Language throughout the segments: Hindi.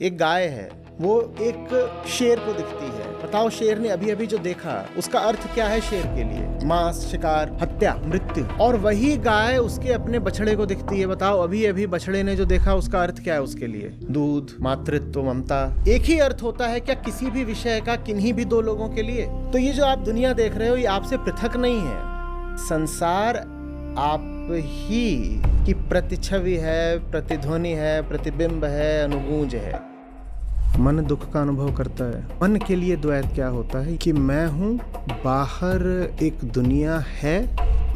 एक गाय है, वो एक शेर को दिखती है। बताओ, शेर ने अभी अभी जो देखा उसका अर्थ क्या है शेर के लिए? मांस, शिकार, हत्या, मृत्यु। और वही गाय उसके अपने बछड़े को दिखती है। बताओ, अभी अभी बछड़े ने जो देखा उसका अर्थ क्या है उसके लिए? दूध, मातृत्व, ममता। एक ही अर्थ होता है क्या किसी भी विषय का किन्हीं भी दो लोगों के लिए? तो ये जो आप दुनिया देख रहे हो ये आपसे पृथक नहीं है। संसार आप ही की प्रतिछवि है, प्रतिध्वनि है, प्रतिबिंब है, अनुगूंज है। मन दुख का अनुभव करता है। मन के लिए द्वैत क्या होता है कि मैं हूँ, बाहर एक दुनिया है,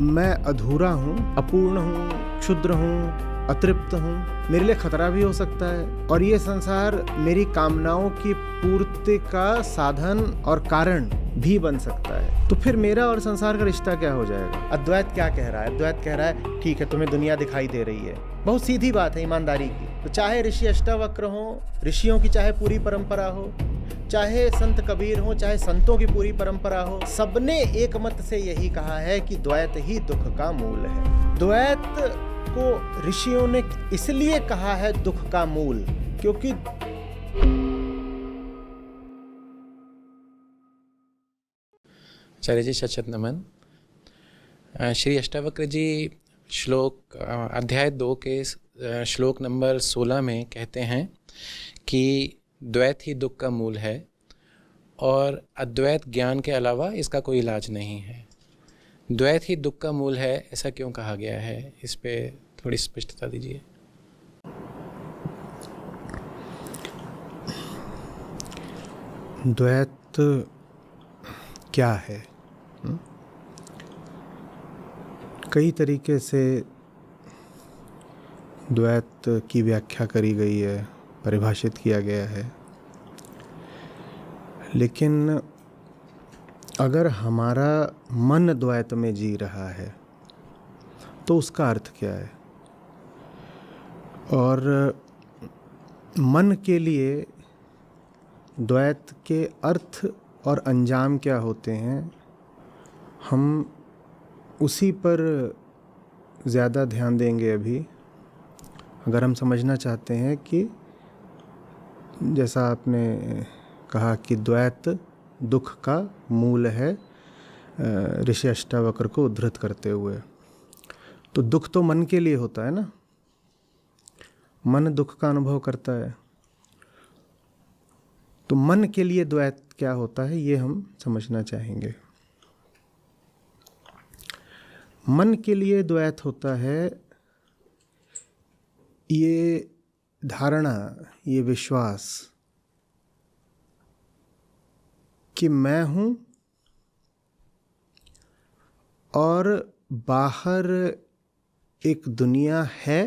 मैं अधूरा हूँ, अपूर्ण हूँ, क्षुद्र हूँ, अतृप्त हूँ, मेरे लिए खतरा भी हो सकता है, और ये संसार मेरी कामनाओं की पूर्ति का साधन और कारण भी बन सकता है। तो फिर मेरा और संसार का रिश्ता क्या हो जाएगा? अद्वैत क्या कह रहा है? अद्वैत कह रहा है ठीक है, तुम्हें दुनिया दिखाई दे रही है, बहुत सीधी बात है ईमानदारी की। तो चाहे ऋषि अष्टावक्र हो, ऋषियों की चाहे पूरी परंपरा हो, चाहे संत कबीर हो, चाहे संतों की पूरी परंपरा हो, सबने एक मत से यही कहा है कि द्वैत ही दुख का मूल है। द्वैत को ऋषियों ने इसलिए कहा है दुख का मूल, क्योंकि आचार्य जी सचत नमन। श्री अष्टावक्र जी श्लोक अध्याय 2 के श्लोक नंबर 16 में कहते हैं कि द्वैत ही दुख का मूल है और अद्वैत ज्ञान के अलावा इसका कोई इलाज नहीं है। द्वैत ही दुख का मूल है, ऐसा क्यों कहा गया है? इस पे थोड़ी स्पष्टता दीजिए। द्वैत क्या है? कई तरीके से द्वैत की व्याख्या करी गई है, परिभाषित किया गया है। लेकिन अगर हमारा मन द्वैत में जी रहा है तो उसका अर्थ क्या है? और मन के लिए द्वैत के अर्थ और अंजाम क्या होते हैं, हम उसी पर ज़्यादा ध्यान देंगे अभी। अगर हम समझना चाहते हैं कि जैसा आपने कहा कि द्वैत दुख का मूल है, ऋषि अष्टावक्र को उद्धृत करते हुए, तो दुख तो मन के लिए होता है ना, मन दुख का अनुभव करता है। तो मन के लिए द्वैत क्या होता है ये हम समझना चाहेंगे। मन के लिए द्वैत होता है ये धारणा, ये विश्वास कि मैं हूँ और बाहर एक दुनिया है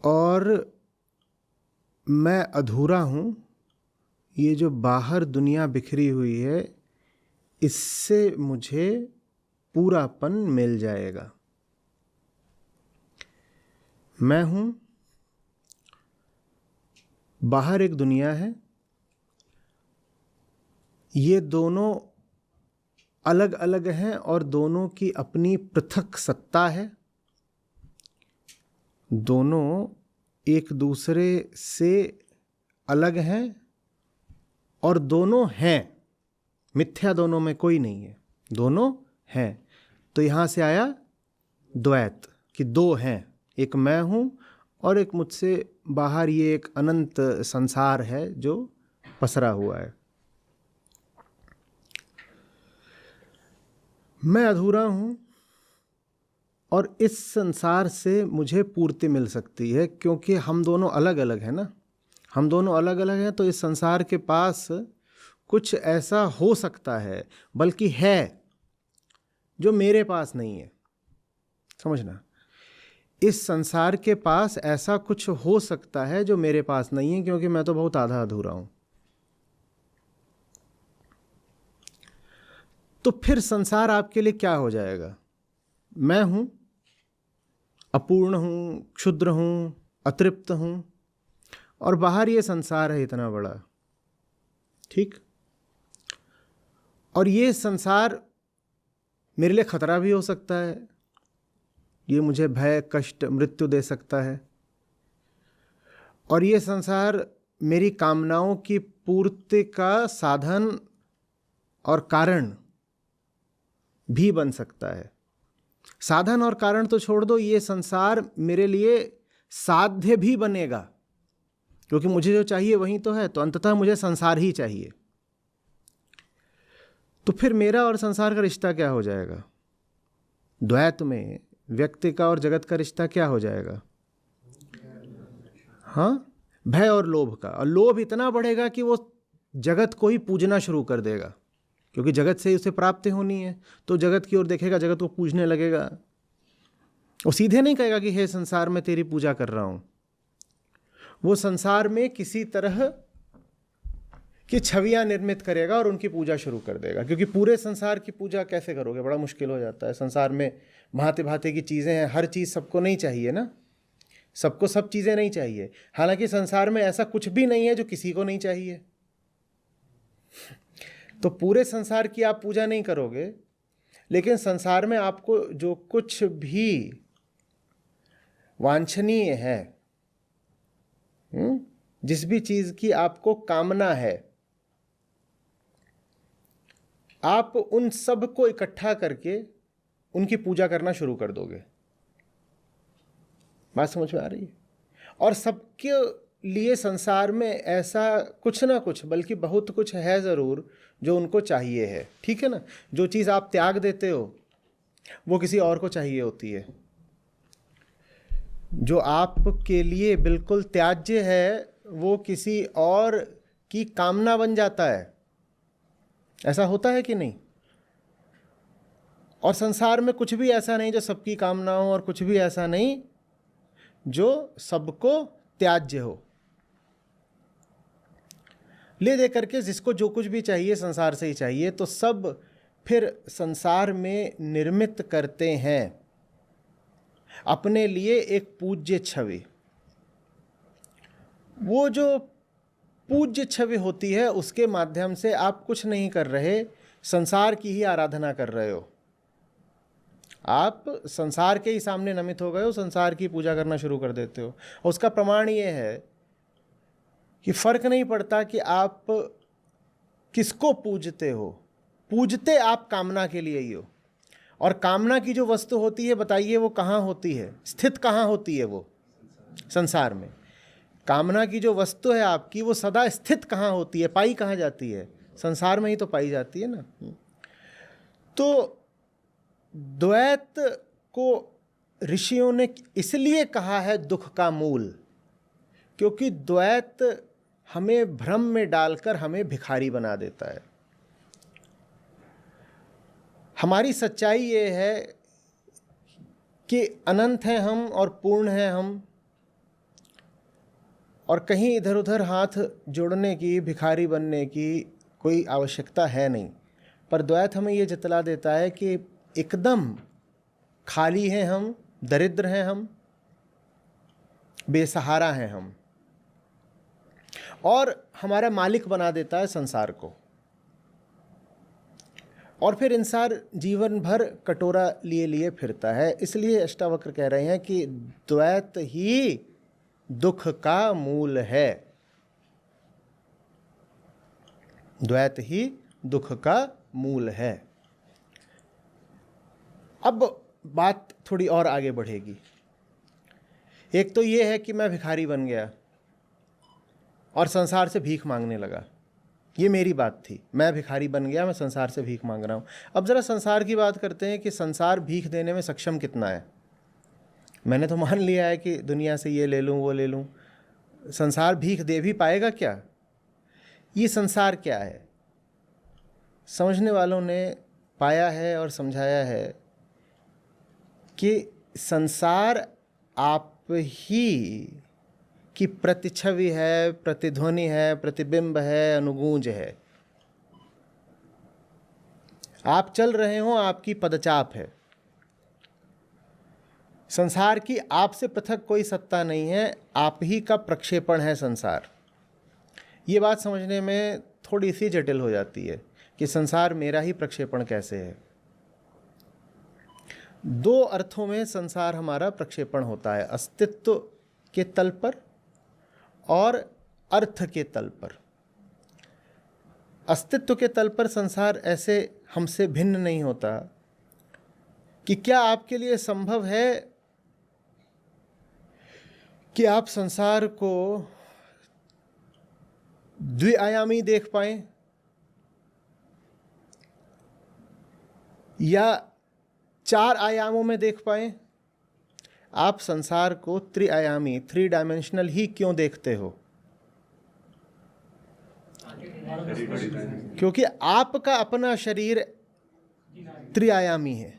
और मैं अधूरा हूँ। ये जो बाहर दुनिया बिखरी हुई है इससे मुझे पूरापन मिल जाएगा। मैं हूँ, बाहर एक दुनिया है, ये दोनों अलग अलग हैं और दोनों की अपनी पृथक सत्ता है। दोनों एक दूसरे से अलग हैं और दोनों हैं, मिथ्या दोनों में कोई नहीं है, दोनों हैं। तो यहाँ से आया द्वैत कि दो हैं, एक मैं हूँ और एक मुझसे बाहर ये एक अनंत संसार है जो पसरा हुआ है। मैं अधूरा हूँ और इस संसार से मुझे पूर्ति मिल सकती है, क्योंकि हम दोनों अलग अलग हैं ना। हम दोनों अलग अलग हैं तो इस संसार के पास कुछ ऐसा हो सकता है, बल्कि है, जो मेरे पास नहीं है। समझना, इस संसार के पास ऐसा कुछ हो सकता है जो मेरे पास नहीं है, क्योंकि मैं तो बहुत आधा अधूरा हूं। तो फिर संसार आपके लिए क्या हो जाएगा? मैं हूं, अपूर्ण हूं, क्षुद्र हूं, अतृप्त हूं, और बाहर ये संसार है इतना बड़ा, ठीक? और ये संसार मेरे लिए खतरा भी हो सकता है, ये मुझे भय, कष्ट, मृत्यु दे सकता है। और ये संसार मेरी कामनाओं की पूर्ति का साधन और कारण भी बन सकता है। साधन और कारण तो छोड़ दो, ये संसार मेरे लिए साध्य भी बनेगा, क्योंकि मुझे जो चाहिए वही तो है, तो अंततः मुझे संसार ही चाहिए। तो फिर मेरा और संसार का रिश्ता क्या हो जाएगा? द्वैत में व्यक्ति का और जगत का रिश्ता क्या हो जाएगा? हाँ, भय और लोभ का। और लोभ इतना बढ़ेगा कि वो जगत को ही पूजना शुरू कर देगा, क्योंकि जगत से ही उसे प्राप्ति होनी है, तो जगत की ओर देखेगा, जगत को पूजने लगेगा। वो सीधे नहीं कहेगा कि हे संसार मैं तेरी पूजा कर रहा हूं, वो संसार में किसी तरह की छवियां निर्मित करेगा और उनकी पूजा शुरू कर देगा। क्योंकि पूरे संसार की पूजा कैसे करोगे? बड़ा मुश्किल हो जाता है। संसार में भांति भांति की चीज़ें हैं, हर चीज़ सबको नहीं चाहिए ना, सबको सब चीज़ें नहीं चाहिए। हालांकि संसार में ऐसा कुछ भी नहीं है जो किसी को नहीं चाहिए। तो पूरे संसार की आप पूजा नहीं करोगे, लेकिन संसार में आपको जो कुछ भी वांछनीय है, जिस भी चीज़ की आपको कामना है, आप उन सब को इकट्ठा करके उनकी पूजा करना शुरू कर दोगे। बात समझ में आ रही है? और सबके लिए संसार में ऐसा कुछ ना कुछ, बल्कि बहुत कुछ है ज़रूर जो उनको चाहिए है। ठीक है ना? जो चीज़ आप त्याग देते हो वो किसी और को चाहिए होती है। जो आपके लिए बिल्कुल त्याज्य है वो किसी और की कामना बन जाता है। ऐसा होता है कि नहीं? और संसार में कुछ भी ऐसा नहीं जो सबकी कामना हो, और कुछ भी ऐसा नहीं जो सबको त्याज्य हो। ले दे करके जिसको जो कुछ भी चाहिए संसार से ही चाहिए, तो सब फिर संसार में निर्मित करते हैं अपने लिए एक पूज्य छवि। वो जो पूज्य छवि होती है उसके माध्यम से आप कुछ नहीं कर रहे, संसार की ही आराधना कर रहे हो। आप संसार के ही सामने नमित हो गए हो, संसार की पूजा करना शुरू कर देते हो। और उसका प्रमाण ये है कि फर्क नहीं पड़ता कि आप किसको पूजते हो, पूजते आप कामना के लिए ही हो। और कामना की जो वस्तु होती है, बताइए वो कहाँ होती है, स्थित कहाँ होती है? वो संसार में। कामना की जो वस्तु है आपकी, वो सदा स्थित कहाँ होती है, पाई कहाँ जाती है? संसार में ही तो पाई जाती है ना। तो द्वैत को ऋषियों ने इसलिए कहा है दुख का मूल, क्योंकि द्वैत हमें भ्रम में डालकर हमें भिखारी बना देता है। हमारी सच्चाई ये है कि अनंत हैं हम और पूर्ण हैं हम, और कहीं इधर उधर हाथ जोड़ने की, भिखारी बनने की कोई आवश्यकता है नहीं। पर द्वैत हमें ये जतला देता है कि एकदम खाली हैं हम, दरिद्र हैं हम, बेसहारा हैं हम, और हमारा मालिक बना देता है संसार को। और फिर इंसान जीवन भर कटोरा लिए लिए फिरता है। इसलिए अष्टावक्र कह रहे हैं कि द्वैत ही दुख का मूल है। द्वैत ही दुख का मूल है। अब बात थोड़ी और आगे बढ़ेगी। एक तो ये है कि मैं भिखारी बन गया और संसार से भीख मांगने लगा। ये मेरी बात थी, मैं भिखारी बन गया, मैं संसार से भीख मांग रहा हूँ। अब ज़रा संसार की बात करते हैं कि संसार भीख देने में सक्षम कितना है। मैंने तो मान लिया है कि दुनिया से ये ले लूँ वो ले लूँ, संसार भीख दे भी पाएगा क्या? ये संसार क्या है? समझने वालों ने पाया है और समझाया है कि संसार आप ही की प्रतिछवि है, प्रतिध्वनि है, प्रतिबिंब है, अनुगूंज है। आप चल रहे हो, आपकी पदचाप है। संसार की आपसे पृथक कोई सत्ता नहीं है, आप ही का प्रक्षेपण है संसार। ये बात समझने में थोड़ी सी जटिल हो जाती है कि संसार मेरा ही प्रक्षेपण कैसे है। दो अर्थों में संसार हमारा प्रक्षेपण होता है, अस्तित्व के तल पर और अर्थ के तल पर। अस्तित्व के तल पर संसार ऐसे हमसे भिन्न नहीं होता कि क्या आपके लिए संभव है कि आप संसार को द्विआयामी देख पाएं या 4 आयामों में देख पाएं? आप संसार को त्रिआयामी, 3 डायमेंशनल ही क्यों देखते हो? क्योंकि आपका अपना शरीर त्रिआयामी है,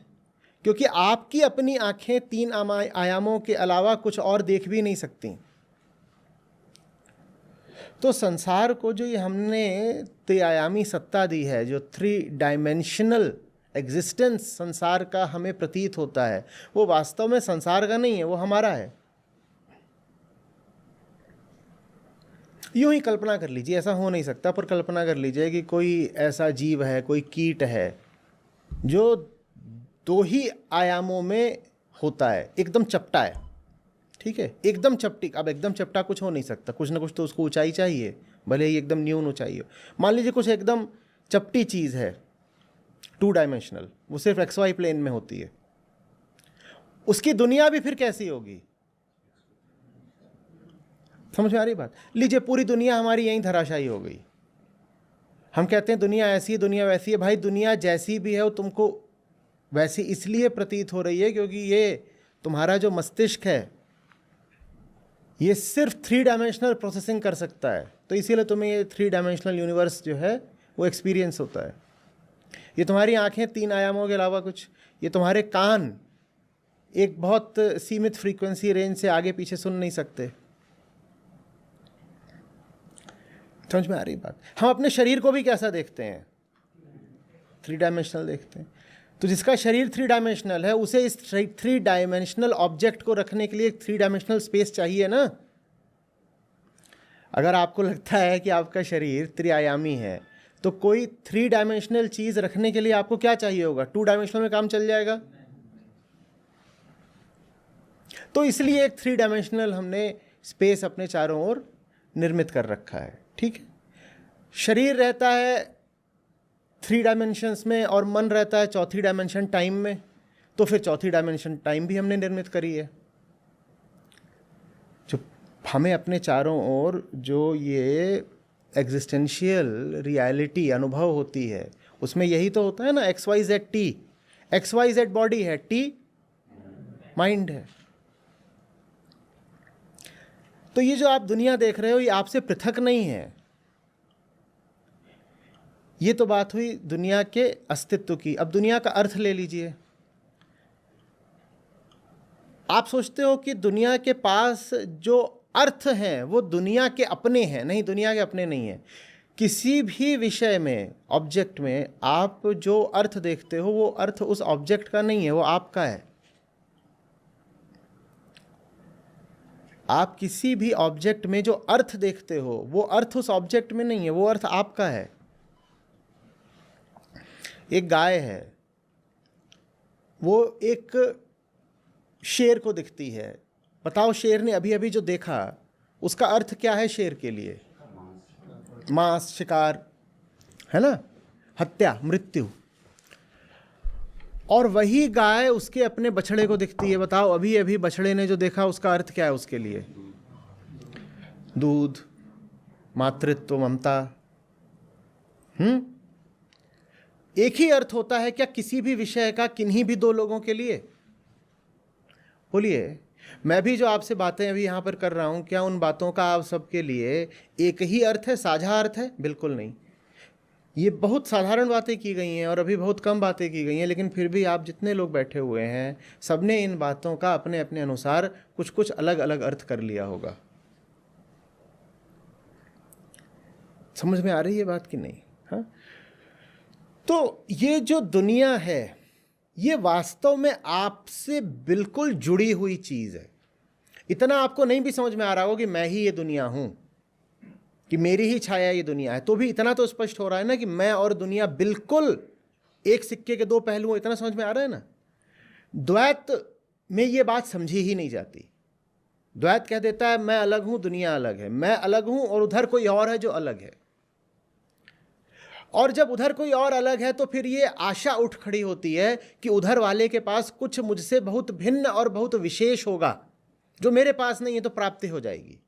क्योंकि आपकी अपनी आंखें 3 आयामों के अलावा कुछ और देख भी नहीं सकती। तो संसार को जो ये हमने त्रिआयामी सत्ता दी है, जो 3 डायमेंशनल एग्जिस्टेंस संसार का हमें प्रतीत होता है, वो वास्तव में संसार का नहीं है, वो हमारा है। यूं ही कल्पना कर लीजिए, ऐसा हो नहीं सकता, पर कल्पना कर लीजिए कि कोई ऐसा जीव है, कोई कीट है जो 2 ही आयामों में होता है, एकदम चपटा है। ठीक है, एकदम चपटी। अब एकदम चपटा कुछ हो नहीं सकता, कुछ ना कुछ तो उसको ऊंचाई चाहिए, भले ही एकदम न्यून ऊंचाई हो। मान लीजिए कुछ एकदम चपटी चीज़ है, 2 डायमेंशनल, वो सिर्फ XY प्लेन में होती है। उसकी दुनिया भी फिर कैसी होगी? समझ में आ रही बात? लीजिए पूरी दुनिया हमारी यहीं धराशायी हो गई। हम कहते हैं दुनिया ऐसी है, दुनिया वैसी है। भाई दुनिया जैसी भी है वो तुमको वैसी इसलिए प्रतीत हो रही है क्योंकि ये तुम्हारा जो मस्तिष्क है ये सिर्फ 3 डायमेंशनल प्रोसेसिंग कर सकता है, तो इसीलिए तुम्हें ये 3 डायमेंशनल यूनिवर्स जो है वो एक्सपीरियंस होता है। ये तुम्हारी आंखें 3 आयामों के अलावा कुछ, ये तुम्हारे कान एक बहुत सीमित फ्रीक्वेंसी रेंज से आगे पीछे सुन नहीं सकते। समझ में आ रही बात? हम अपने शरीर को भी कैसा देखते हैं? 3 डायमेंशनल देखते हैं। तो जिसका शरीर 3 डायमेंशनल है उसे इस 3 डायमेंशनल ऑब्जेक्ट को रखने के लिए 3 डायमेंशनल स्पेस चाहिए ना। अगर आपको लगता है कि आपका शरीर त्रिआयामी है तो कोई 3 डायमेंशनल चीज रखने के लिए आपको क्या चाहिए होगा? 2 डायमेंशनल में काम चल जाएगा। तो इसलिए एक 3 डायमेंशनल हमने स्पेस अपने चारों ओर निर्मित कर रखा है। ठीक है, शरीर रहता है 3 डायमेंशंस में और मन रहता है 4थी डायमेंशन टाइम में, तो फिर 4थी डायमेंशन टाइम भी हमने निर्मित करी है। जो हमें अपने चारों ओर जो ये एग्जिस्टेंशियल रियलिटी अनुभव होती है उसमें यही तो होता है ना। XYZ T, XYZ बॉडी है, T माइंड है। तो ये जो आप दुनिया देख रहे हो ये आपसे पृथक नहीं है। ये तो बात हुई दुनिया के अस्तित्व की। अब दुनिया का अर्थ ले लीजिए। आप सोचते हो कि दुनिया के पास जो अर्थ हैं वो दुनिया के अपने हैं? नहीं, दुनिया के अपने नहीं है। किसी भी विषय में, ऑब्जेक्ट में आप जो अर्थ देखते हो वो अर्थ उस ऑब्जेक्ट का नहीं है, वो आपका है। आप किसी भी ऑब्जेक्ट में जो अर्थ देखते हो वो अर्थ उस ऑब्जेक्ट में नहीं है, वो अर्थ आपका है। एक गाय है, वो एक शेर को दिखती है। बताओ शेर ने अभी अभी जो देखा उसका अर्थ क्या है शेर के लिए? मांस, शिकार, है ना, हत्या, मृत्यु। और वही गाय उसके अपने बछड़े को दिखती है। बताओ अभी अभी बछड़े ने जो देखा उसका अर्थ क्या है उसके लिए? दूध, मातृत्व, ममता। एक ही अर्थ होता है क्या किसी भी विषय का किन्हीं भी 2 लोगों के लिए? बोलिए। मैं भी जो आपसे बातें अभी यहाँ पर कर रहा हूँ, क्या उन बातों का आप सबके लिए एक ही अर्थ है, साझा अर्थ है? बिल्कुल नहीं। ये बहुत साधारण बातें की गई हैं और अभी बहुत कम बातें की गई हैं, लेकिन फिर भी आप जितने लोग बैठे हुए हैं सबने इन बातों का अपने अपने अनुसार कुछ कुछ अलग अलग अर्थ कर लिया होगा। समझ में आ रही है बात कि नहीं? हाँ, तो ये जो दुनिया है ये वास्तव में आपसे बिल्कुल जुड़ी हुई चीज है। इतना आपको नहीं भी समझ में आ रहा हो कि मैं ही ये दुनिया हूं, कि मेरी ही छाया ये दुनिया है, तो भी इतना तो स्पष्ट हो रहा है ना कि मैं और दुनिया बिल्कुल एक सिक्के के 2 पहलू। इतना समझ में आ रहा है ना। द्वैत में ये बात समझी ही नहीं जाती। द्वैत कह देता है मैं अलग हूं, दुनिया अलग है, मैं अलग हूं और उधर कोई और है जो अलग है। और जब उधर कोई और अलग है तो फिर ये आशा उठ खड़ी होती है कि उधर वाले के पास कुछ मुझसे बहुत भिन्न और बहुत विशेष होगा जो मेरे पास नहीं है, तो प्राप्ति हो जाएगी।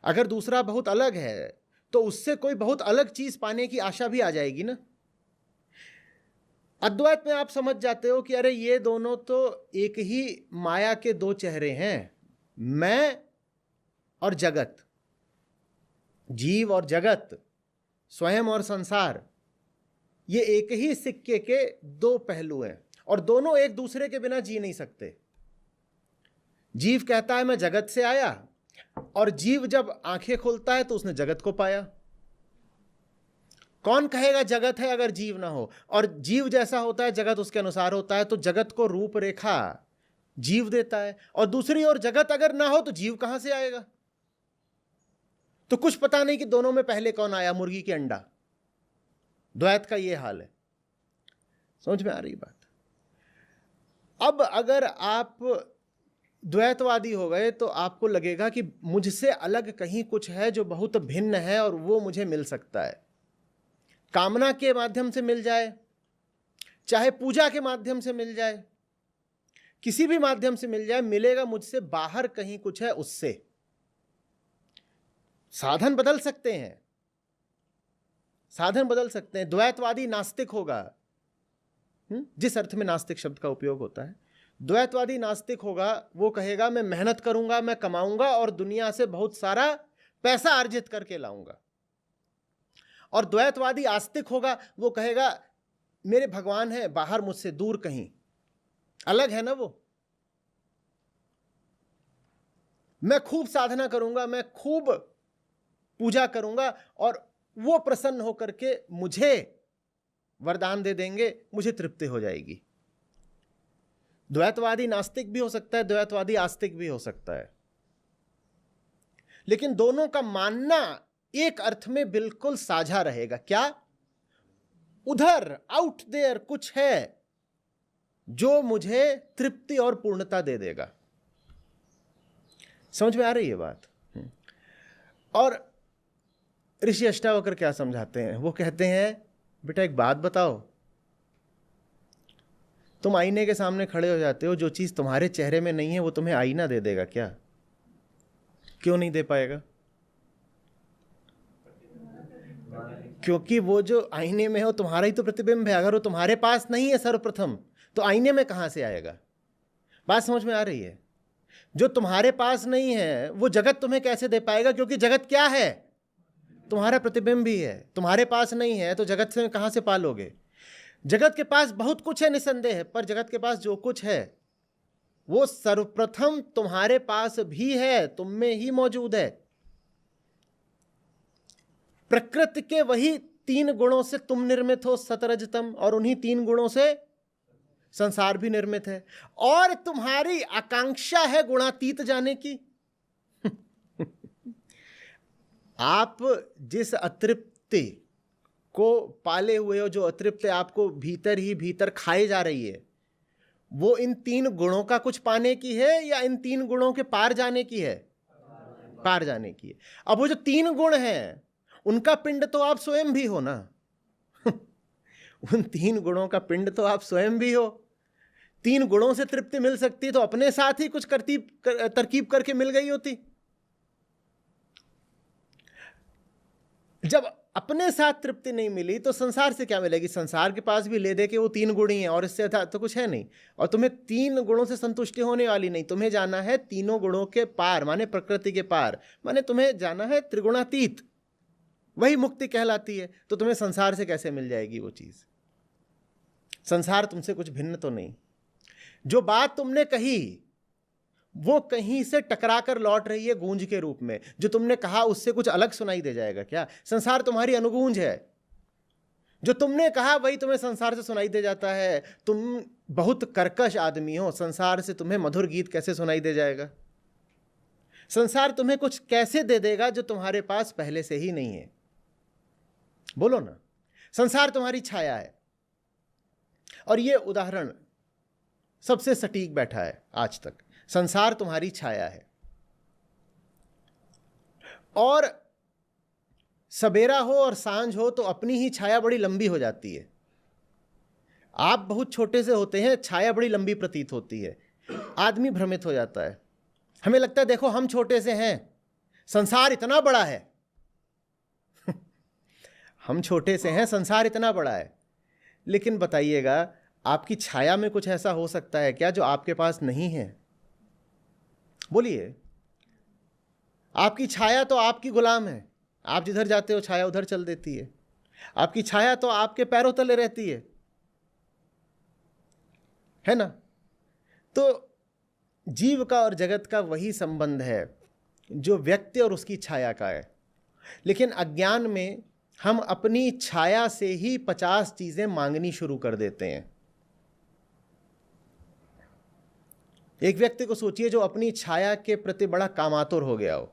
अगर दूसरा बहुत अलग है तो उससे कोई बहुत अलग चीज पाने की आशा भी आ जाएगी ना। अद्वैत में आप समझ जाते हो कि अरे ये दोनों तो एक ही माया के दो चेहरे हैं, मैं और जगत, जीव और जगत, स्वयं और संसार, ये एक ही सिक्के के दो पहलू हैं और दोनों एक दूसरे के बिना जी नहीं सकते। जीव कहता है मैं जगत से आया, और जीव जब आंखें खोलता है तो उसने जगत को पाया। कौन कहेगा जगत है अगर जीव ना हो? और जीव जैसा होता है जगत उसके अनुसार होता है, तो जगत को रूपरेखा जीव देता है। और दूसरी ओर जगत अगर ना हो तो जीव कहां से आएगा? तो कुछ पता नहीं कि दोनों में पहले कौन आया, मुर्गी के अंडा। द्वैत का ये हाल है। समझ में आ रही बात? अब अगर आप द्वैतवादी हो गए तो आपको लगेगा कि मुझसे अलग कहीं कुछ है जो बहुत भिन्न है और वो मुझे मिल सकता है। कामना के माध्यम से मिल जाए, चाहे पूजा के माध्यम से मिल जाए, किसी भी माध्यम से मिल जाए, मिलेगा मुझसे बाहर कहीं कुछ है उससे। साधन बदल सकते हैं, साधन बदल सकते हैं। द्वैतवादी नास्तिक होगा, जिस अर्थ में नास्तिक शब्द का उपयोग होता है, द्वैतवादी नास्तिक होगा, वो कहेगा मैं मेहनत करूंगा, मैं कमाऊंगा और दुनिया से बहुत सारा पैसा अर्जित करके लाऊंगा। और द्वैतवादी आस्तिक होगा, वो कहेगा मेरे भगवान है बाहर मुझसे दूर कहीं, अलग है ना वो, मैं खूब साधना करूंगा, मैं खूब पूजा करूंगा और वो प्रसन्न होकर के मुझे वरदान दे देंगे, मुझे तृप्ति हो जाएगी। द्वैतवादी नास्तिक भी हो सकता है, द्वैतवादी आस्तिक भी हो सकता है, लेकिन दोनों का मानना एक अर्थ में बिल्कुल साझा रहेगा। क्या? उधर आउट देयर कुछ है जो मुझे तृप्ति और पूर्णता दे देगा। समझ में आ रही है बात? और ऋषि अष्टावक्र क्या समझाते हैं? वो कहते हैं बेटा एक बात बताओ, तुम आईने के सामने खड़े हो जाते हो, जो चीज तुम्हारे चेहरे में नहीं है वो तुम्हें आईना दे देगा क्या? क्यों नहीं दे पाएगा? क्योंकि वो जो आईने में हो तुम्हारा ही तो प्रतिबिंब है। अगर वो तुम्हारे पास नहीं है सर्वप्रथम, तो आईने में कहां से आएगा? बात समझ में आ रही है? जो तुम्हारे पास नहीं है वो जगत तुम्हें कैसे दे पाएगा? क्योंकि जगत क्या है? तुम्हारा प्रतिबिंब ही है। तुम्हारे पास नहीं है तो जगत से कहां से पालोगे? जगत के पास बहुत कुछ है निसंदेह, पर जगत के पास जो कुछ है वो सर्वप्रथम तुम्हारे पास भी है, तुम में ही मौजूद है। प्रकृति के वही 3 गुणों से तुम निर्मित हो, सतरजतम, और उन्हीं 3 गुणों से संसार भी निर्मित है। और तुम्हारी आकांक्षा है गुणातीत जाने की। आप जिस अतृप्ति को पाले हुए हो, जो अतृप्ति आपको भीतर ही भीतर खाए जा रही है, वो इन 3 गुणों का कुछ पाने की है या इन 3 गुणों के पार जाने की है? पार जाने की है। अब वो जो 3 गुण हैं उनका पिंड तो आप स्वयं भी हो ना। उन 3 गुणों का पिंड तो आप स्वयं भी हो। 3 गुणों से तृप्ति मिल सकती तो अपने साथ ही कुछ तरकीब करके मिल गई होती। जब अपने साथ तृप्ति नहीं मिली तो संसार से क्या मिलेगी? संसार के पास भी ले दे के वो 3 गुण ही हैं और इससे तो कुछ है नहीं। और तुम्हें 3 गुणों से संतुष्टि होने वाली नहीं, तुम्हें जाना है तीनों गुणों के पार, माने प्रकृति के पार, माने तुम्हें जाना है त्रिगुणातीत, वही मुक्ति कहलाती है। तो तुम्हें संसार से कैसे मिल जाएगी वो चीज? संसार तुमसे कुछ भिन्न तो नहीं। जो बात तुमने कही वो कहीं से टकरा कर लौट रही है गूंज के रूप में। जो तुमने कहा उससे कुछ अलग सुनाई दे जाएगा क्या? संसार तुम्हारी अनुगूंज है। जो तुमने कहा वही तुम्हें संसार से सुनाई दे जाता है। तुम बहुत कर्कश आदमी हो, संसार से तुम्हें मधुर गीत कैसे सुनाई दे जाएगा? संसार तुम्हें कुछ कैसे दे देगा जो तुम्हारे पास पहले से ही नहीं है? बोलो ना। संसार तुम्हारी छाया है। और ये उदाहरण सबसे सटीक बैठा है आज तक। संसार तुम्हारी छाया है। और सवेरा हो और सांझ हो तो अपनी ही छाया बड़ी लंबी हो जाती है। आप बहुत छोटे से होते हैं, छाया बड़ी लंबी प्रतीत होती है, आदमी भ्रमित हो जाता है। हमें लगता है देखो हम छोटे से हैं, संसार इतना बड़ा है। हम छोटे से हैं, संसार इतना बड़ा है। लेकिन बताइएगा, आपकी छाया में कुछ ऐसा हो सकता है क्या जो आपके पास नहीं है? बोलिए। आपकी छाया तो आपकी गुलाम है, आप जिधर जाते हो छाया उधर चल देती है। आपकी छाया तो आपके पैरों तले रहती है ना? तो जीव का और जगत का वही संबंध है जो व्यक्ति और उसकी छाया का है। लेकिन अज्ञान में हम अपनी छाया से ही 50 चीजें मांगनी शुरू कर देते हैं। एक व्यक्ति को सोचिए जो अपनी छाया के प्रति बड़ा कामातुर हो गया हो,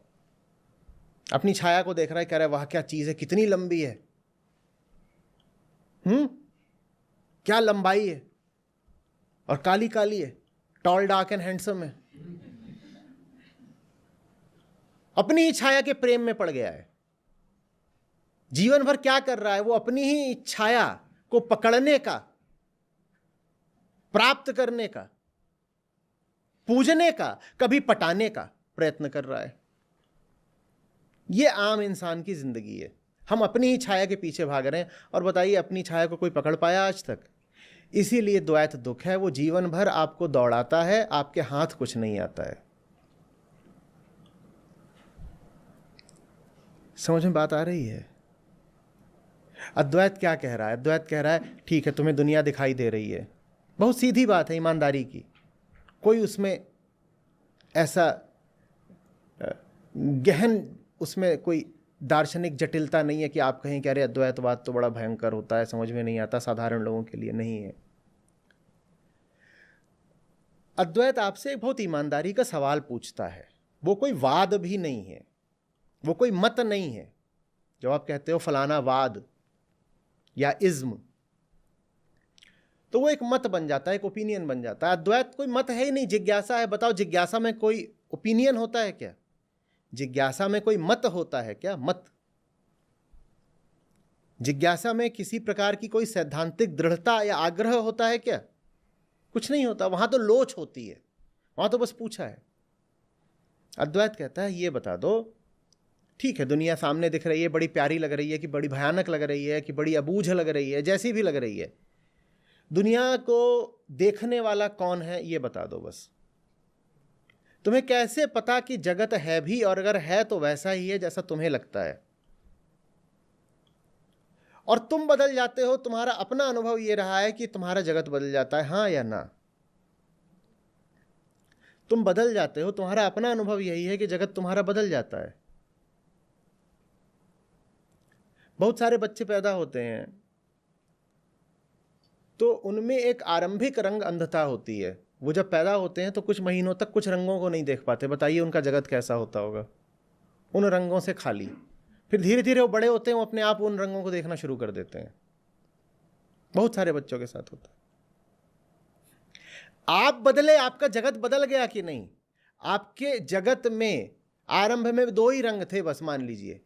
अपनी छाया को देख रहा है, कह रहा है वाह क्या चीज है, कितनी लंबी है, क्या लंबाई है, और काली काली है, टॉल डार्क एंड हैंडसम है। अपनी ही छाया के प्रेम में पड़ गया है। जीवन भर क्या कर रहा है? वो अपनी ही छाया को पकड़ने का, प्राप्त करने का, पूजने का, कभी पटाने का प्रयत्न कर रहा है। यह आम इंसान की जिंदगी है। हम अपनी ही छाया के पीछे भाग रहे हैं। और बताइए, अपनी छाया को कोई पकड़ पाया आज तक? इसीलिए द्वैत दुख है। वो जीवन भर आपको दौड़ाता है, आपके हाथ कुछ नहीं आता है। समझ में बात आ रही है? अद्वैत क्या कह रहा है? अद्वैत कह रहा है ठीक है, तुम्हें दुनिया दिखाई दे रही है, बहुत सीधी बात है, ईमानदारी की, कोई उसमें ऐसा गहन, उसमें कोई दार्शनिक जटिलता नहीं है कि आप कहें कि अरे अद्वैतवाद तो बड़ा भयंकर होता है, समझ में नहीं आता साधारण लोगों के लिए। नहीं है। अद्वैत आपसे बहुत ईमानदारी का सवाल पूछता है। वो कोई वाद भी नहीं है, वो कोई मत नहीं है। जब आप कहते हो फलाना वाद या इज्म, तो वो एक मत बन जाता है, एक ओपिनियन बन जाता है। अद्वैत कोई मत है ही नहीं, जिज्ञासा है। बताओ, जिज्ञासा में कोई ओपिनियन होता है क्या? जिज्ञासा में कोई मत होता है क्या? मत। जिज्ञासा में किसी प्रकार की कोई सैद्धांतिक दृढ़ता या आग्रह होता है क्या? कुछ नहीं होता। वहां तो लोच होती है, वहां तो बस पूछा है। अद्वैत कहता है ये बता दो, ठीक है दुनिया सामने दिख रही है, बड़ी प्यारी लग रही है कि बड़ी भयानक लग रही है कि बड़ी अबूझ लग रही है, जैसी भी लग रही है, दुनिया को देखने वाला कौन है ये बता दो बस। तुम्हें कैसे पता कि जगत है भी, और अगर है तो वैसा ही है जैसा तुम्हें लगता है? और तुम बदल जाते हो। तुम्हारा अपना अनुभव यह रहा है कि तुम्हारा जगत बदल जाता है, हाँ या ना? तुम बदल जाते हो, तुम्हारा अपना अनुभव यही है कि जगत तुम्हारा बदल जाता है। बहुत सारे बच्चे पैदा होते हैं तो उनमें एक आरंभिक रंग अंधता होती है। वो जब पैदा होते हैं तो कुछ महीनों तक कुछ रंगों को नहीं देख पाते। बताइए उनका जगत कैसा होता होगा? उन रंगों से खाली। फिर धीरे धीरे वो बड़े होते हैं, वो अपने आप उन रंगों को देखना शुरू कर देते हैं। बहुत सारे बच्चों के साथ होता है। आप बदले, आपका जगत बदल गया कि नहीं? आपके जगत में आरंभ में 2 ही रंग थे बस, मान लीजिए,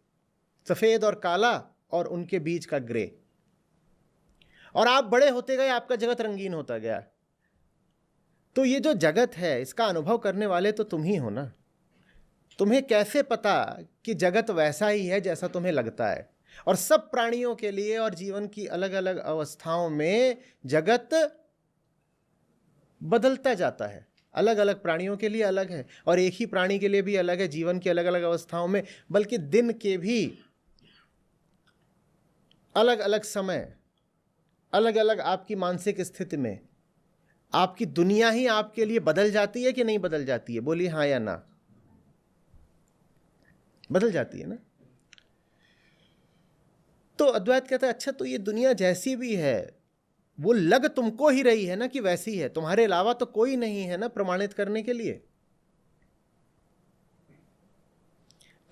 सफेद और काला, और उनके बीच का ग्रे। और आप बड़े होते गए, आपका जगत रंगीन होता गया। तो ये जो जगत है, इसका अनुभव करने वाले तो तुम ही हो ना। तुम्हें कैसे पता कि जगत वैसा ही है जैसा तुम्हें लगता है? और सब प्राणियों के लिए और जीवन की अलग अलग अवस्थाओं में जगत बदलता जाता है। अलग अलग प्राणियों के लिए अलग है, और एक ही प्राणी के लिए भी अलग है, जीवन की अलग अलग अवस्थाओं में, बल्कि दिन के भी अलग अलग समय, अलग अलग आपकी मानसिक स्थिति में आपकी दुनिया ही आपके लिए बदल जाती है कि नहीं बदल जाती है? बोलिए हाँ या ना। बदल जाती है ना। तो अद्वैत कहता है अच्छा, तो ये दुनिया जैसी भी है वो लग तुमको ही रही है ना कि वैसी है? तुम्हारे अलावा तो कोई नहीं है ना प्रमाणित करने के लिए।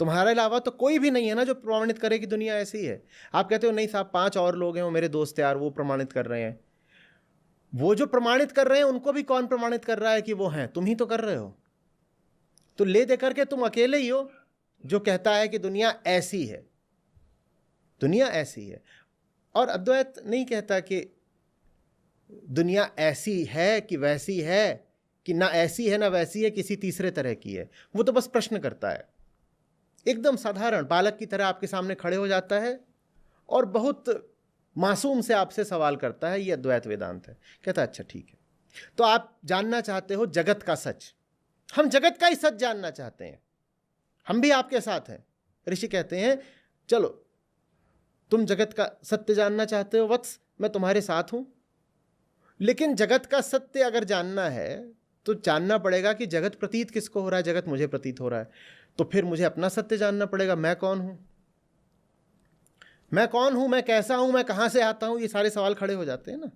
तुम्हारे अलावा तो कोई भी नहीं है ना जो प्रमाणित करे कि दुनिया ऐसी है। आप कहते हो नहीं साहब 5 और लोग हैं, वो मेरे दोस्त यार, वो प्रमाणित कर रहे हैं। वो जो प्रमाणित कर रहे हैं उनको भी कौन प्रमाणित कर रहा है कि वो हैं? तुम ही तो कर रहे हो। तो ले दे करके तुम अकेले ही हो जो कहता है कि दुनिया ऐसी है, दुनिया ऐसी है। और अद्वैत नहीं कहता कि दुनिया ऐसी है कि वैसी है, कि ना ऐसी है ना वैसी है, किसी तीसरे तरह की है। वो तो बस प्रश्न करता है, एकदम साधारण बालक की तरह आपके सामने खड़े हो जाता है और बहुत मासूम से आपसे सवाल करता है। ये अद्वैत वेदांत है। कहता है अच्छा ठीक है, तो आप जानना चाहते हो जगत का सच, हम जगत का ही सच जानना चाहते हैं, हम भी आपके साथ हैं। ऋषि कहते हैं चलो तुम जगत का सत्य जानना चाहते हो वत्स, मैं तुम्हारे साथ हूं, लेकिन जगत का सत्य अगर जानना है तो जानना पड़ेगा कि जगत प्रतीत किसको हो रहा है। जगत मुझे प्रतीत हो रहा है, तो फिर मुझे अपना सत्य जानना पड़ेगा। मैं कौन हूं, मैं कौन हूं, मैं कैसा हूं, मैं कहां से आता हूं, ये सारे सवाल खड़े हो जाते हैं ना।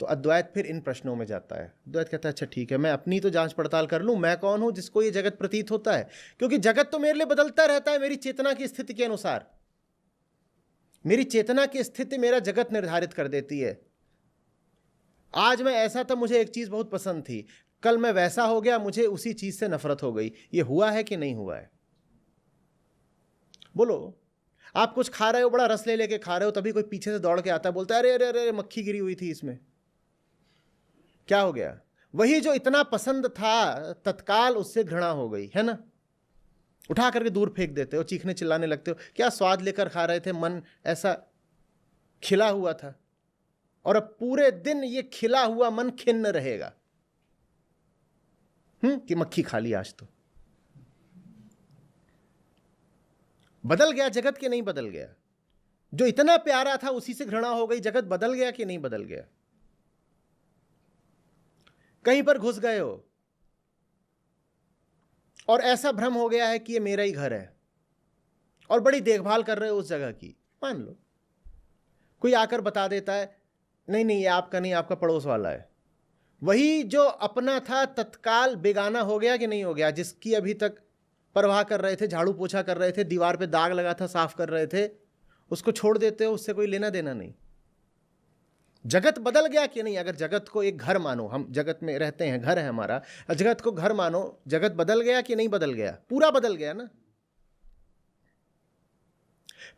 तो अद्वैत फिर इन प्रश्नों में जाता है। अद्वैत कहता है अच्छा ठीक है, मैं अपनी तो जांच पड़ताल कर लूं, मैं कौन हूं जिसको ये जगत प्रतीत होता है, क्योंकि जगत तो मेरे लिए बदलता रहता है मेरी चेतना की स्थिति के अनुसार। मेरी चेतना की स्थिति मेरा जगत निर्धारित कर देती है। आज मैं ऐसा था, मुझे एक चीज बहुत पसंद थी, कल मैं वैसा हो गया, मुझे उसी चीज से नफरत हो गई। ये हुआ है कि नहीं हुआ है? बोलो। आप कुछ खा रहे हो, बड़ा रस ले लेके खा रहे हो, तभी कोई पीछे से दौड़ के आता है, बोलता है अरे अरे अरे मक्खी गिरी हुई थी इसमें, क्या हो गया? वही जो इतना पसंद था तत्काल उससे घृणा हो गई, है ना? उठा करके दूर फेंक देते हो, चीखने चिल्लाने लगते हो। क्या स्वाद लेकर खा रहे थे, मन ऐसा खिला हुआ था, और अब पूरे दिन ये खिला हुआ मन खिन्न रहेगा कि मक्खी खा ली आज। तो बदल गया जगत कि नहीं बदल गया? जो इतना प्यारा था उसी से घृणा हो गई। जगत बदल गया कि नहीं बदल गया? कहीं पर घुस गए हो और ऐसा भ्रम हो गया है कि ये मेरा ही घर है, और बड़ी देखभाल कर रहे हो उस जगह की। मान लो कोई आकर बता देता है नहीं नहीं ये आपका नहीं, आपका पड़ोस वाला है। वही जो अपना था तत्काल बेगाना हो गया कि नहीं हो गया? जिसकी अभी तक परवाह कर रहे थे, झाड़ू पोछा कर रहे थे, दीवार पे दाग लगा था साफ कर रहे थे, उसको छोड़ देते हो, उससे कोई लेना देना नहीं। जगत बदल गया कि नहीं? अगर जगत को एक घर मानो, हम जगत में रहते हैं, घर है हमारा, जगत को घर मानो, जगत बदल गया कि नहीं बदल गया? पूरा बदल गया ना।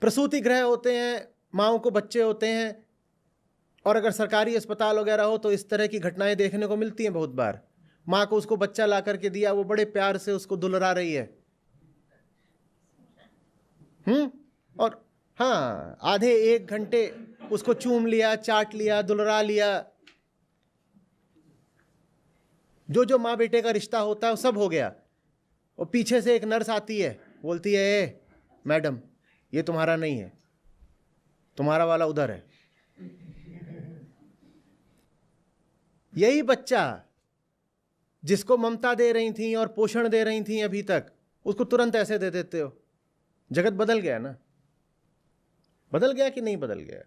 प्रसूति गृह होते हैं, माओं को बच्चे होते हैं, और अगर सरकारी अस्पताल वगैरह हो तो इस तरह की घटनाएं देखने को मिलती हैं बहुत बार। माँ को उसको बच्चा ला करके दिया, वो बड़े प्यार से उसको दुलरा रही है, और हाँ आधे एक घंटे उसको चूम लिया, चाट लिया, दुलरा लिया। जो जो माँ बेटे का रिश्ता होता है वो सब हो गया। और पीछे से एक नर्स आती है, बोलती है ए मैडम ये तुम्हारा नहीं है, तुम्हारा वाला उधर है। यही बच्चा जिसको ममता दे रही थी और पोषण दे रही थी अभी तक, उसको तुरंत ऐसे दे देते हो। जगत बदल गया ना? बदल गया कि नहीं बदल गया?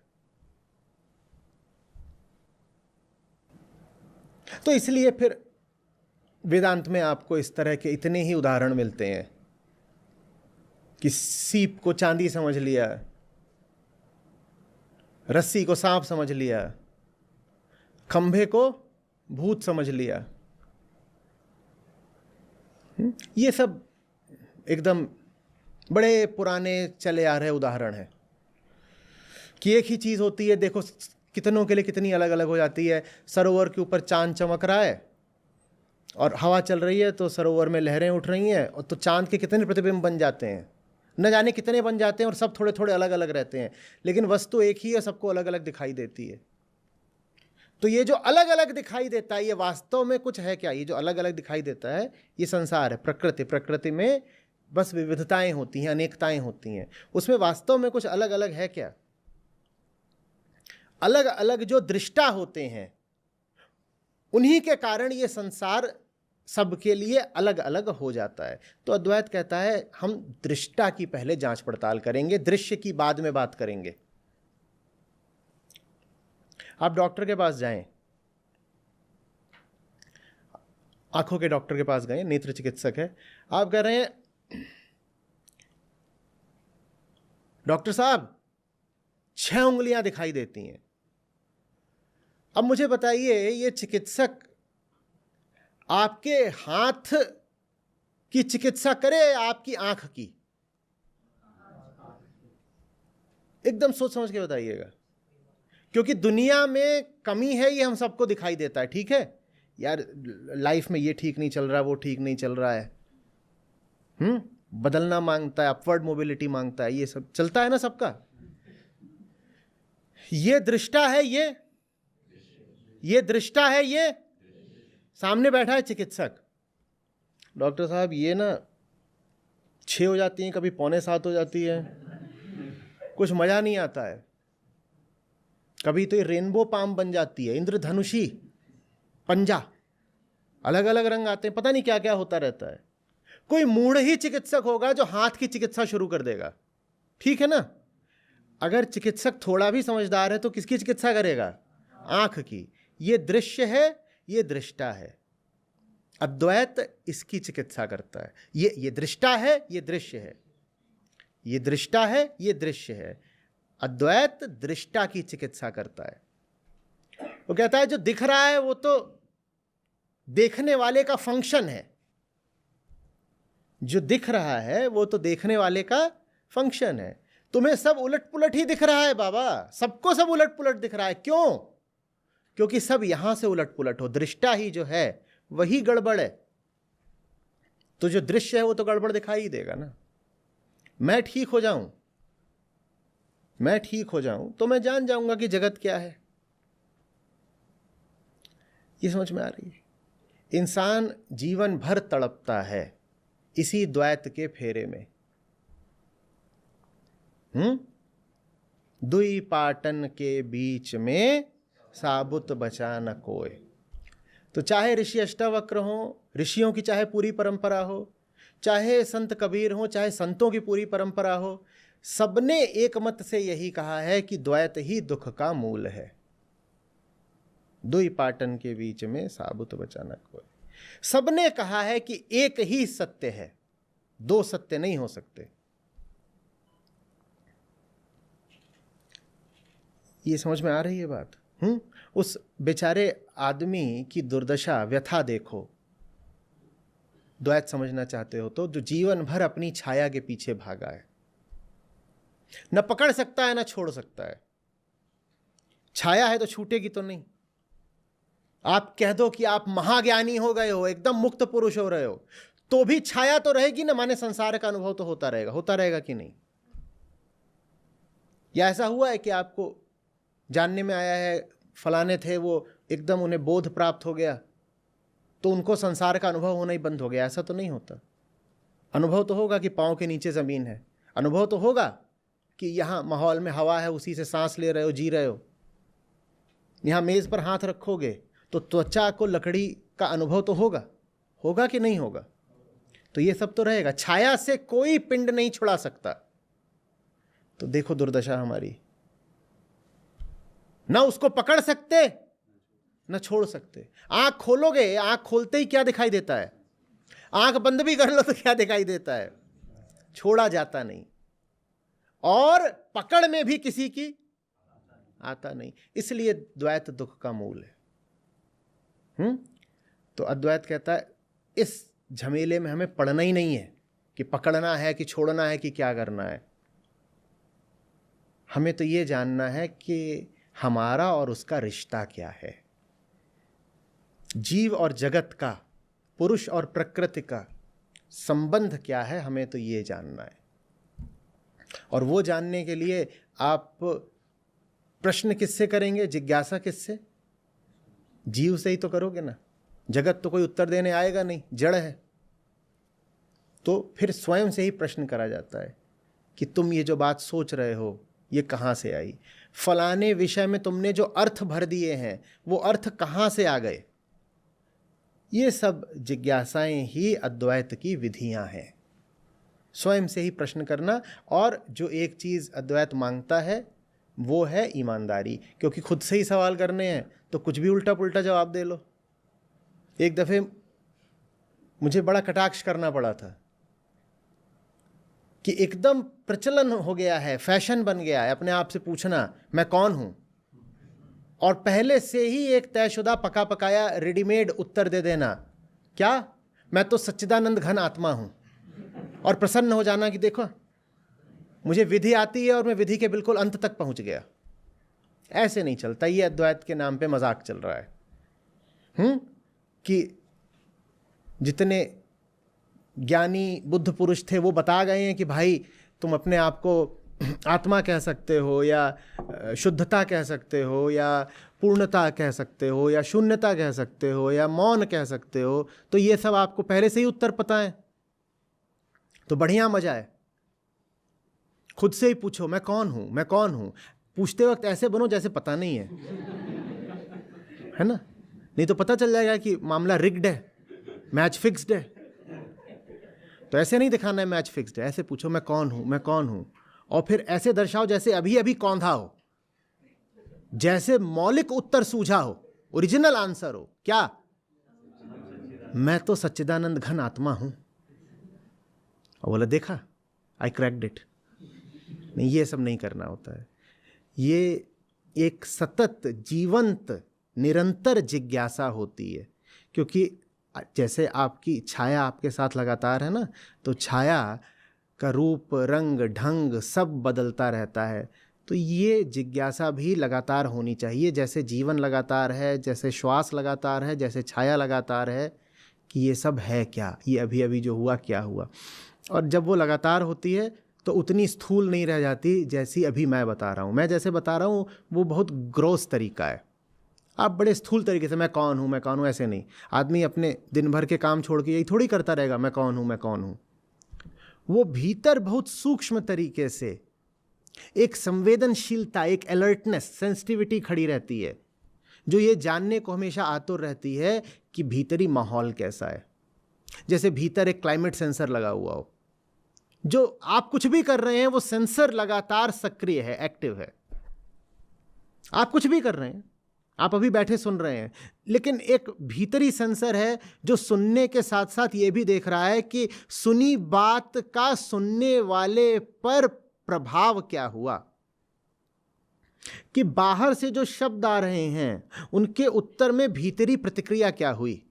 तो इसलिए फिर वेदांत में आपको इस तरह के इतने ही उदाहरण मिलते हैं कि सीप को चांदी समझ लिया, रस्सी को सांप समझ लिया, खंभे को भूत समझ लिया। ये सब एकदम बड़े पुराने चले आ रहे उदाहरण हैं कि एक ही चीज होती है, देखो कितनों के लिए कितनी अलग अलग हो जाती है। सरोवर के ऊपर चांद चमक रहा है और हवा चल रही है, तो सरोवर में लहरें उठ रही हैं, और तो चांद के कितने प्रतिबिंब बन जाते हैं, न जाने कितने बन जाते हैं, और सब थोड़े थोड़े अलग अलग रहते हैं, लेकिन वस्तु एक ही है, सबको अलग अलग दिखाई देती है। तो ये जो अलग अलग दिखाई देता है, ये वास्तव में कुछ है क्या? ये जो अलग अलग दिखाई देता है ये संसार है, प्रकृति। प्रकृति में बस विविधताएं होती हैं, अनेकताएं होती हैं, उसमें वास्तव में कुछ अलग अलग है क्या? अलग अलग जो दृष्टा होते हैं उन्हीं के कारण ये संसार सबके लिए अलग अलग हो जाता है। तो अद्वैत कहता है हम दृष्टा की पहले जांच पड़ताल करेंगे, दृश्य की बाद में बात करेंगे। आप डॉक्टर के पास जाएं, आंखों के डॉक्टर के पास गए, नेत्र चिकित्सक है, आप कह रहे हैं डॉक्टर साहब 6 उंगलियां दिखाई देती हैं। अब मुझे बताइए ये चिकित्सक आपके हाथ कि चिकित्सा करे आपकी आंख की? एकदम सोच समझ के बताइएगा, क्योंकि दुनिया में कमी है ये हम सबको दिखाई देता है। ठीक है यार, लाइफ में ये ठीक नहीं चल रहा, वो ठीक नहीं चल रहा है, बदलना मांगता है, अपवर्ड मोबिलिटी मांगता है, ये सब चलता है ना सबका। ये दृष्टा है, ये दृष्टा है, ये सामने बैठा है चिकित्सक, डॉक्टर साहब ये ना 6 हो जाती है, कभी 6:45 हो जाती है, कुछ मजा नहीं आता है, कभी तो ये रेनबो पाम बन जाती है, इंद्रधनुषी पंजा, अलग अलग रंग आते हैं, पता नहीं क्या क्या होता रहता है। कोई मूढ़ ही चिकित्सक होगा जो हाथ की चिकित्सा शुरू कर देगा। ठीक है ना, अगर चिकित्सक थोड़ा भी समझदार है तो किसकी चिकित्सा करेगा? आंख की। ये दृश्य है, ये दृष्टा है। अद्वैत इसकी चिकित्सा करता है। ये दृष्टा है, ये दृश्य है, ये दृष्टा है, ये दृश्य है। अद्वैत दृष्टा की चिकित्सा करता है। वो कहता है जो दिख रहा है वो तो देखने वाले का फंक्शन है, जो दिख रहा है वो तो देखने वाले का फंक्शन है। तुम्हें सब उलट पुलट ही दिख रहा है बाबा, सबको सब उलट पुलट दिख रहा है। क्यों? क्योंकि सब यहां से उलट पुलट हो, दृष्टा ही जो है वही गड़बड़ है। तो जो दृश्य है वो तो गड़बड़ दिखाई ही देगा ना। मैं ठीक हो जाऊं, मैं ठीक हो जाऊं तो मैं जान जाऊंगा कि जगत क्या है। ये समझ में आ रही है? इंसान जीवन भर तड़पता है इसी द्वैत के फेरे में। दुई पाटन के बीच में साबुत बचा न कोय। तो चाहे ऋषि अष्टावक्र हो, ऋषियों की चाहे पूरी परंपरा हो, चाहे संत कबीर हो, चाहे संतों की पूरी परंपरा हो, सबने एक मत से यही कहा है कि द्वैत ही दुख का मूल है। दुई पाटन के बीच में साबुत बचा न कोय। सबने कहा है कि एक ही सत्य है, दो सत्य नहीं हो सकते। ये समझ में आ रही है बात? उस बेचारे आदमी की दुर्दशा, व्यथा देखो। द्वैत समझना चाहते हो तो जो जीवन भर अपनी छाया के पीछे भागा है, न पकड़ सकता है न छोड़ सकता है। छाया है तो छूटेगी तो नहीं। आप कह दो कि आप महाज्ञानी हो गए हो, एकदम मुक्त पुरुष हो रहे हो, तो भी छाया तो रहेगी ना, माने संसार का अनुभव तो होता रहेगा कि नहीं? या ऐसा हुआ है कि आपको जानने में आया है फलाने थे, वो एकदम उन्हें बोध प्राप्त हो गया तो उनको संसार का अनुभव होना ही बंद हो गया? ऐसा तो नहीं होता। अनुभव तो होगा कि पांव के नीचे जमीन है, अनुभव तो होगा कि यहाँ माहौल में हवा है, उसी से सांस ले रहे हो, जी रहे हो। यहाँ मेज पर हाथ रखोगे तो त्वचा को लकड़ी का अनुभव तो होगा कि नहीं होगा? तो ये सब तो रहेगा। छाया से कोई पिंड नहीं छुड़ा सकता। तो देखो दुर्दशा हमारी, ना उसको पकड़ सकते ना छोड़ सकते। आंख खोलोगे, आंख खोलते ही क्या दिखाई देता है? आंख बंद भी कर लो तो क्या दिखाई देता है? छोड़ा जाता नहीं, और पकड़ में भी किसी की आता नहीं। इसलिए द्वैत दुख का मूल है। तो अद्वैत कहता है इस झमेले में हमें पड़ना ही नहीं है कि पकड़ना है कि छोड़ना है कि क्या करना है। हमें तो ये जानना है कि हमारा और उसका रिश्ता क्या है, जीव और जगत का, पुरुष और प्रकृति का संबंध क्या है, हमें तो ये जानना है। और वो जानने के लिए आप प्रश्न किससे करेंगे, जिज्ञासा किससे? जीव से ही तो करोगे ना। जगत तो कोई उत्तर देने आएगा नहीं, जड़ है। तो फिर स्वयं से ही प्रश्न करा जाता है कि तुम ये जो बात सोच रहे हो ये कहाँ से आई? फलाने विषय में तुमने जो अर्थ भर दिए हैं वो अर्थ कहाँ से आ गए? ये सब जिज्ञासाएं ही अद्वैत की विधियां हैं। स्वयं से ही प्रश्न करना। और जो एक चीज़ अद्वैत मांगता है वो है ईमानदारी, क्योंकि खुद से ही सवाल करने हैं तो कुछ भी उल्टा पुल्टा जवाब दे लो। एक दफ़े मुझे बड़ा कटाक्ष करना पड़ा था कि एकदम प्रचलन हो गया है, फैशन बन गया है अपने आप से पूछना मैं कौन हूं, और पहले से ही एक तयशुदा पका पकाया रेडीमेड उत्तर दे देना। क्या मैं तो सच्चिदानंद घन आत्मा हूं, और प्रसन्न हो जाना कि देखो मुझे विधि आती है और मैं विधि के बिल्कुल अंत तक पहुंच गया। ऐसे नहीं चलता। ये अद्वैत के नाम पे मजाक चल रहा है। कि जितने ज्ञानी बुद्ध पुरुष थे वो बता गए हैं कि भाई तुम अपने आप को आत्मा कह सकते हो, या शुद्धता कह सकते हो, या पूर्णता कह सकते हो, या शून्यता कह सकते हो, या मौन कह सकते हो। तो ये सब आपको पहले से ही उत्तर पता है, तो बढ़िया मजा है। खुद से ही पूछो मैं कौन हूं, मैं कौन हूं। पूछते वक्त ऐसे बनो जैसे पता नहीं है ना? नहीं तो पता चल जाएगा कि मामला रिग्ड है, मैच फिक्स्ड है। तो ऐसे नहीं दिखाना है मैच फिक्स्ड है, ऐसे पूछो मैं कौन हूं, मैं कौन हूं, और फिर ऐसे दर्शाओ जैसे अभी अभी कौंधा हो, जैसे मौलिक उत्तर सूझा हो, ओरिजिनल आंसर हो। क्या? मैं तो सच्चिदानंद घन आत्मा हूं। और बोला देखा, आई क्रैक्ड इट। नहीं, ये सब नहीं करना होता है। ये एक सतत जीवंत निरंतर जिज्ञासा होती है, क्योंकि जैसे आपकी छाया आपके साथ लगातार है ना, तो छाया का रूप, रंग, ढंग सब बदलता रहता है। तो ये जिज्ञासा भी लगातार होनी चाहिए। जैसे जीवन लगातार है, जैसे श्वास लगातार है, जैसे छाया लगातार है, कि ये सब है क्या, ये अभी अभी जो हुआ क्या हुआ। और जब वो लगातार होती है तो उतनी स्थूल नहीं रह जाती जैसी अभी मैं बता रहा हूँ। मैं जैसे बता रहा हूँ वो बहुत ग्रोस तरीका है। आप बड़े स्थूल तरीके से मैं कौन हूँ, मैं कौन हूँ, ऐसे नहीं। आदमी अपने दिन भर के काम छोड़ के यही थोड़ी करता रहेगा मैं कौन हूँ, मैं कौन हूँ। वो भीतर बहुत सूक्ष्म तरीके से एक संवेदनशीलता, एक अलर्टनेस, सेंसिटिविटी खड़ी रहती है, जो ये जानने को हमेशा आतुर रहती है कि भीतरी माहौल कैसा है। जैसे भीतर एक क्लाइमेट सेंसर लगा हुआ हो, जो आप कुछ भी कर रहे हैं वो सेंसर लगातार सक्रिय है, एक्टिव है। आप कुछ भी कर रहे हैं, आप अभी बैठे सुन रहे हैं, लेकिन एक भीतरी सेंसर है जो सुनने के साथ साथ ये भी देख रहा है कि सुनी बात का सुनने वाले पर प्रभाव क्या हुआ, कि बाहर से जो शब्द आ रहे हैं उनके उत्तर में भीतरी प्रतिक्रिया क्या हुई।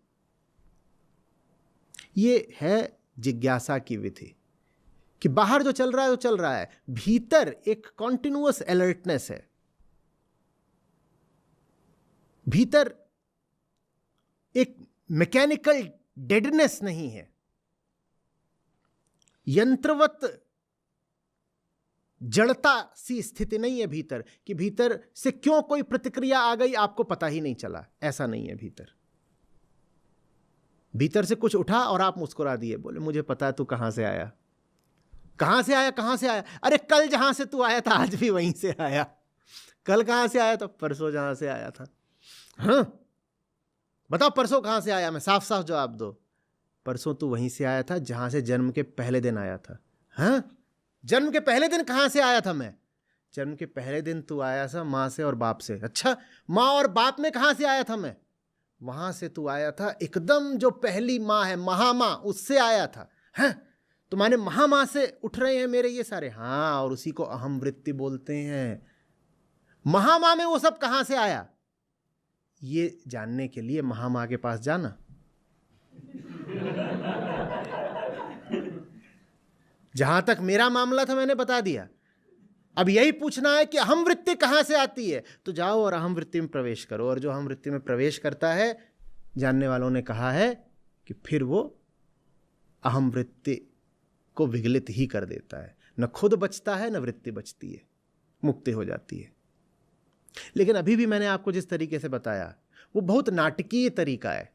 ये है जिज्ञासा की विधि, कि बाहर जो चल रहा है वो चल रहा है, भीतर एक कॉन्टिन्यूअस अलर्टनेस है, भीतर एक मैकेनिकल डेडनेस नहीं है, यंत्रवत जड़ता सी स्थिति नहीं है भीतर, कि भीतर से क्यों कोई प्रतिक्रिया आ गई आपको पता ही नहीं चला, ऐसा नहीं है। भीतर से कुछ उठा और आप मुस्कुरा दिए, बोले मुझे पता है तू कहां से आया, कहां से आया, कहां से आया। अरे कल जहां से तू आया था आज भी वहीं से आया। कल कहां से आया था? परसों जहां से आया था। हाँ बताओ परसों कहां से आया? मैं साफ साफ जवाब दो। परसों तू वहीं से आया था जहां से जन्म के पहले दिन आया था। हाँ, जन्म के पहले दिन कहां से आया था मैं? जन्म के पहले दिन तू आया था माँ से और बाप से। अच्छा, माँ और बाप में कहां से आया था मैं? वहां से तू आया था एकदम जो पहली माँ है, महामाँ, उससे आया था। हैं, तुम्हारे महामाँ से उठ रहे हैं मेरे ये सारे। हाँ, और उसी को अहम वृत्ति बोलते हैं। महामाँ में वो सब कहां से आया, ये जानने के लिए महामाँ के पास जाना। जहां तक मेरा मामला था मैंने बता दिया। अब यही पूछना है कि अहम वृत्ति कहां से आती है, तो जाओ और अहम वृत्ति में प्रवेश करो। और जो अहम वृत्ति में प्रवेश करता है, जानने वालों ने कहा है कि फिर वो अहम वृत्ति को विगलित ही कर देता है। न खुद बचता है न वृत्ति बचती है, मुक्ति हो जाती है। लेकिन अभी भी मैंने आपको जिस तरीके से बताया वो बहुत नाटकीय तरीका है।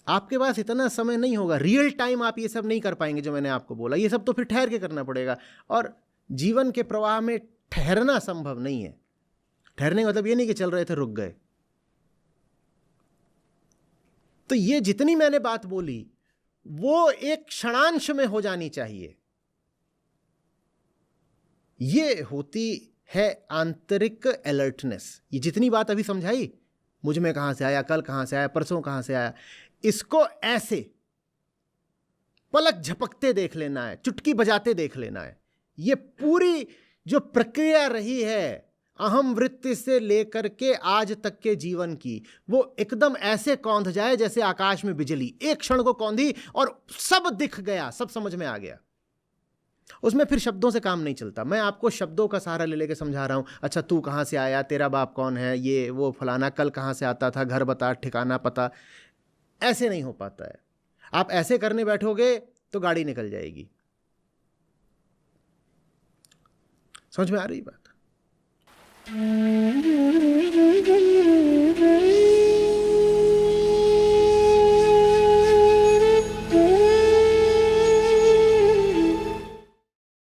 आपके पास इतना समय नहीं होगा, रियल टाइम आप ये सब नहीं कर पाएंगे जो मैंने आपको बोला। ये सब तो फिर ठहर के करना पड़ेगा, और जीवन के प्रवाह में ठहरना संभव नहीं है। ठहरने का मतलब ये नहीं कि चल रहे थे रुक गए। तो ये जितनी मैंने बात बोली वो एक क्षणांश में हो जानी चाहिए। ये होती है आंतरिक अलर्टनेस। ये जितनी बात अभी समझाई, मुझ में कहां से आया, कल कहां से आया, परसों कहां से आया, इसको ऐसे पलक झपकते देख लेना है, चुटकी बजाते देख लेना है। ये पूरी जो प्रक्रिया रही है अहम वृत्ति से लेकर के आज तक के जीवन की, वो एकदम ऐसे कौंध जाए जैसे आकाश में बिजली, एक क्षण को कौंधी और सब दिख गया, सब समझ में आ गया। उसमें फिर शब्दों से काम नहीं चलता। मैं आपको शब्दों का सहारा ले लेके समझा रहा हूं। अच्छा, तू कहां से आया, तेरा बाप कौन है, ये वो फलाना, कल कहां से आता था, घर बता, ठिकाना पता, ऐसे नहीं हो पाता है। आप ऐसे करने बैठोगे तो गाड़ी निकल जाएगी। समझ में आ रही बात?